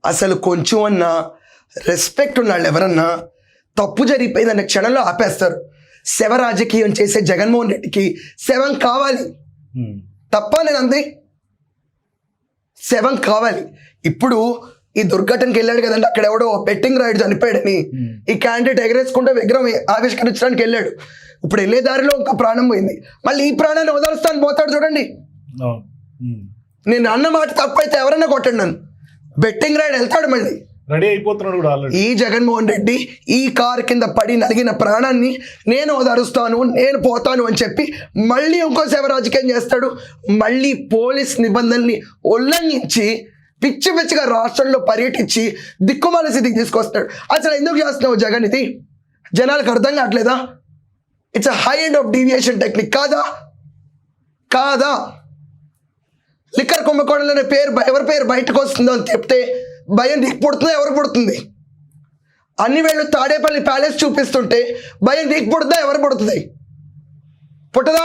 అసలు కొంచెం అన్నా రెస్పెక్ట్ ఉన్నాళ్ళు ఎవరన్నా తప్పు జరిగిపోయిందన్న క్షణంలో ఆపేస్తారు. శవ రాజకీయం చేసే జగన్మోహన్ రెడ్డికి శవం కావాలి తప్ప, నేను అంతే, శవం కావాలి. ఇప్పుడు ఈ దుర్ఘటనకి వెళ్ళాడు కదండి, అక్కడ ఎవడో బెట్టింగ్ రైడ్ చనిపోయాడని ఈ క్యాండిడేట్ ఎగరేసుకుంటే విగ్రహం ఆవిష్కరించడానికి వెళ్ళాడు. ఇప్పుడు వెళ్ళే దారిలో ఒక ప్రాణం పోయింది, మళ్ళీ ఈ ప్రాణాన్ని వదలుస్తాను పోతాడు చూడండి. నేను అన్న మాట తప్పైతే ఎవరన్నా కొట్టండి నన్ను, బెట్టింగ్ రైడ్ వెళ్తాడు మళ్ళీ రెడీ అయిపోతున్నాడు కూడా ఆల్రెడీ. ఈ జగన్మోహన్ రెడ్డి ఈ కారు కింద పడి నలిగిన ప్రాణాన్ని నేను ఓదారుస్తాను, నేను పోతాను అని చెప్పి మళ్ళీ ఇంకో శవ రాజకీయం చేస్తాడు. మళ్ళీ పోలీస్ నిబంధనల్ని ఉల్లంఘించి పిచ్చి పిచ్చిగా రాష్ట్రంలో పర్యటించి దిక్కుమాల స్థితికి తీసుకొస్తాడు. అసలు ఎందుకు చేస్తున్నావు జగన్? ఇది జనాలకు అర్థం కావట్లేదా? It's a high end of deviation technique కాదా? కాదా? లిక్కర్ కుంభకోణంలో అనే పేరు ఎవరి పేరు బయటకు వస్తుందో అని చెప్తే భయం నీకు పుడుతుందా ఎవరికి పుడుతుంది? అన్ని వేళ్ళు తాడేపల్లి ప్యాలెస్ చూపిస్తుంటే భయం నీకు పుడుతుందా ఎవరు పుడుతుంది? పుట్టదా?